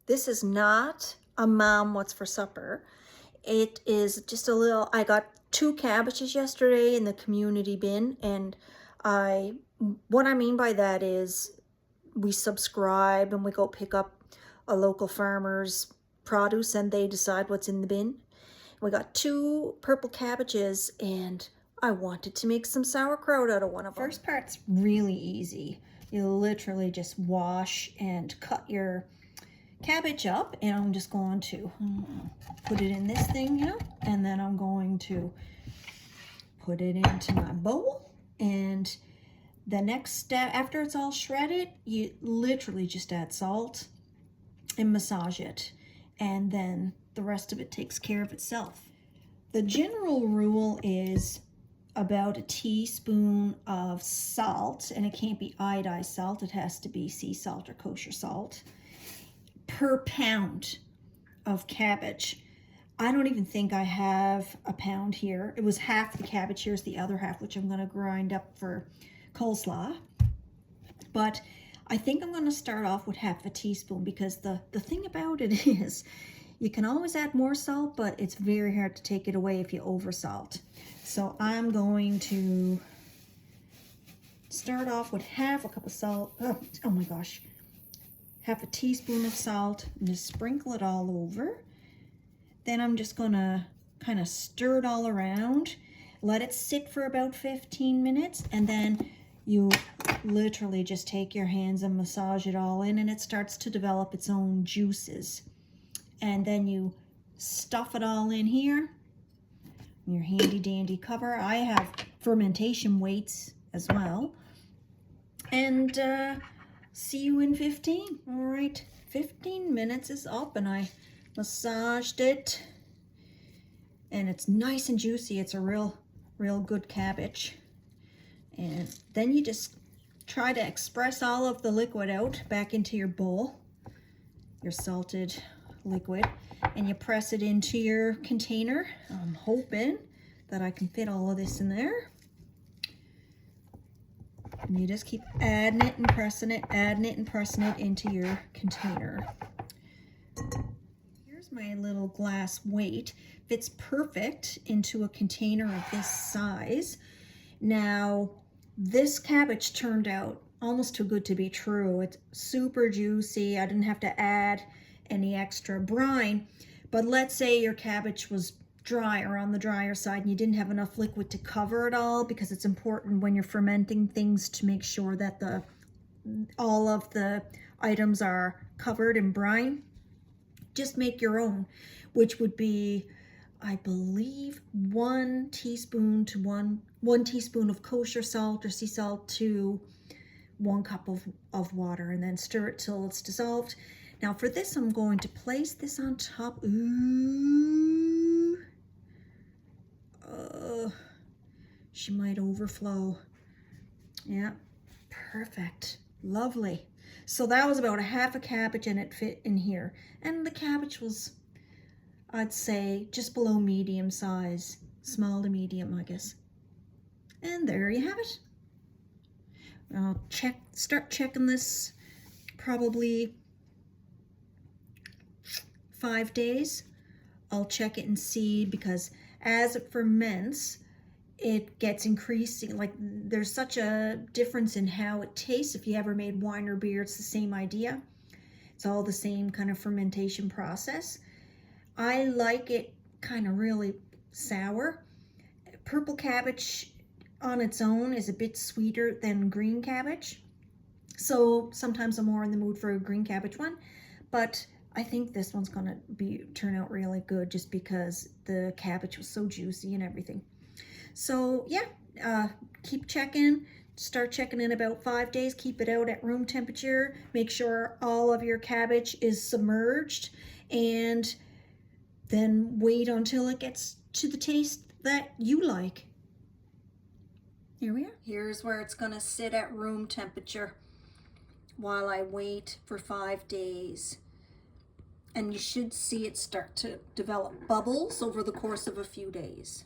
This is not a Mom What's for Supper. It is just a little, I got 2 cabbages yesterday in the community bin, and what I mean by that is we subscribe and we go pick up a local farmer's produce and they decide what's in the bin. We got 2 purple cabbages and I wanted to make some sauerkraut out of one of them. First part's really easy. You literally just wash and cut your cabbage up, and I'm just going to put it in this thing, and then I'm going to put it into my bowl. And the next step, after it's all shredded, you literally just add salt and massage it, and then the rest of it takes care of itself. The general rule is about a teaspoon of salt, and it can't be iodized salt, it has to be sea salt or kosher salt, per pound of cabbage. I don't even think I have a pound here. It was half the cabbage. Here's the other half, which I'm going to grind up for coleslaw. But I think I'm going to start off with half a teaspoon, because the thing about it is you can always add more salt, but it's very hard to take it away if you over salt. So I'm going to start off with half a cup of salt. Oh my gosh. Half a teaspoon of salt, and just sprinkle it all over. Then I'm just gonna kind of stir it all around, let it sit for about 15 minutes, and then you literally just take your hands and massage it all in, and it starts to develop its own juices. And then you stuff it all in here, your handy dandy cover. I have fermentation weights as well. And see you in 15. All right, 15 minutes is up, and I massaged it, and it's nice and juicy. It's a real good cabbage. And then you just try to express all of the liquid out back into your bowl, your salted liquid, and you press it into your container. I'm hoping that I can fit all of this in there. And you just keep adding it and pressing it, adding it and pressing it into your container. Here's my little glass weight. Fits perfect into a container of this size. Now, this cabbage turned out almost too good to be true. It's super juicy. I didn't have to add any extra brine. But let's say your cabbage was dry or on the drier side and you didn't have enough liquid to cover it all, because it's important when you're fermenting things to make sure that all of the items are covered in brine. Just make your own, which would be, I believe, 1 teaspoon to 1 teaspoon of kosher salt or sea salt to 1 cup of water, and then stir it till it's dissolved. Now for this, I'm going to place this on top. Ooh. She might overflow. Yeah, perfect. Lovely. So that was about a half a cabbage, and it fit in here. And the cabbage was, I'd say, just below medium size. Small to medium, I guess. And there you have it. I'll start checking this probably 5 days. I'll check it and see, because as it ferments, it gets increasing. Like, there's such a difference in how it tastes. If you ever made wine or beer, it's the same idea. It's all the same kind of fermentation process. I like it kind of really sour. Purple cabbage on its own is a bit sweeter than green cabbage. So sometimes I'm more in the mood for a green cabbage one, but I think this one's gonna turn out really good, just because the cabbage was so juicy and everything. So yeah, keep checking. Start checking in about 5 days. Keep it out at room temperature. Make sure all of your cabbage is submerged, and then wait until it gets to the taste that you like. Here we are. Here's where it's gonna sit at room temperature while I wait for 5 days. And you should see it start to develop bubbles over the course of a few days.